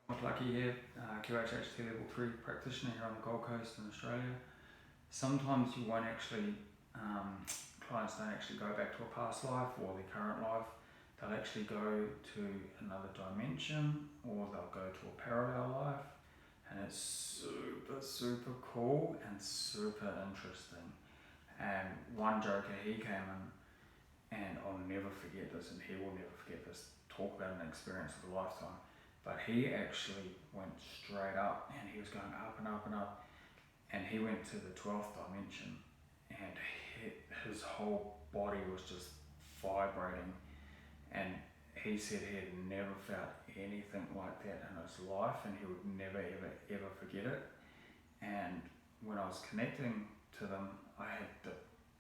Mcluckie here, Qhht Level 3 Practitioner here on the Gold Coast in Australia. Sometimes you won't actually, clients don't actually go back to a past life or their current life. They'll actually go to another dimension, or they'll go to a parallel life, and it's super cool and super interesting. And one joker, he came in, and I'll never forget this, and he will never forget this. Talk about an experience of a lifetime. But he actually went straight up, and he was going up and up and up, and he went to the 12th dimension, and his whole body was just vibrating, and he said he had never felt anything like that in his life, and he would never ever forget it. And when I was connecting to them, I had the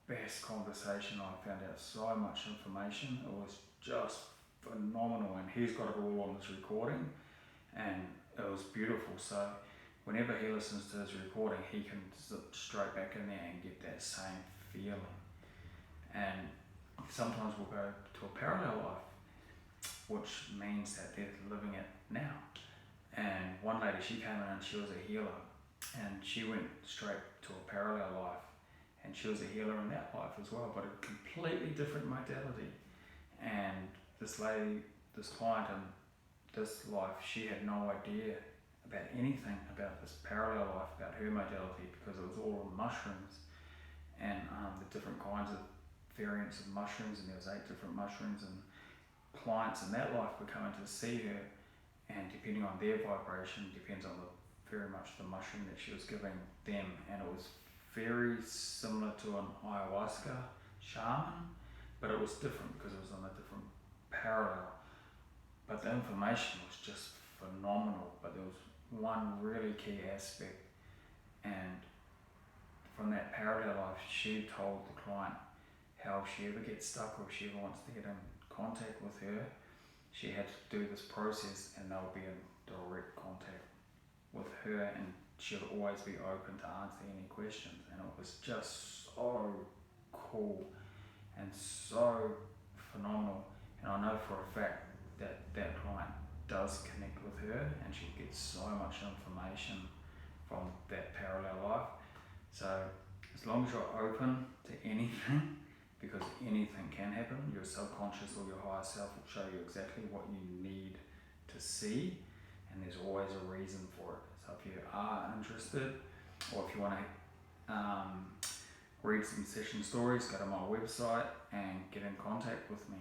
best conversation. I found out so much information. It was just phenomenal, and he's got it all on his recording, and it was beautiful. So whenever he listens to his recording, he can zip straight back in there and get that same feeling. And sometimes we'll go to a parallel life, which means that they're living it now. And one lady, she came in and she was a healer, and she went straight to a parallel life, and she was a healer in that life as well, but a completely different modality. And this lady, this client in this life, she had no idea about anything about this parallel life, about her modality, because it was all mushrooms, and the different kinds of variants of mushrooms, and there was 8 different mushrooms, and clients in that life were coming to see her, and depending on their vibration, depends on very much the mushroom that she was giving them. And it was very similar to an ayahuasca shaman, but it was different because it was on a different parallel. But the information was just phenomenal. But there was one really key aspect, and from that parallel life, she told the client how if she ever gets stuck, or if she ever wants to get in contact with her, she had to do this process, and they'll be in direct contact with her, and she'll always be open to answer any questions. And it was just so cool and so phenomenal. And I know for a fact that that client does connect with her, and she gets so much information from that parallel life. So as long as you're open to anything, because anything can happen, your subconscious or your higher self will show you exactly what you need to see, and there's always a reason for it. So if you are interested, or if you want to read some session stories, go to my website and get in contact with me.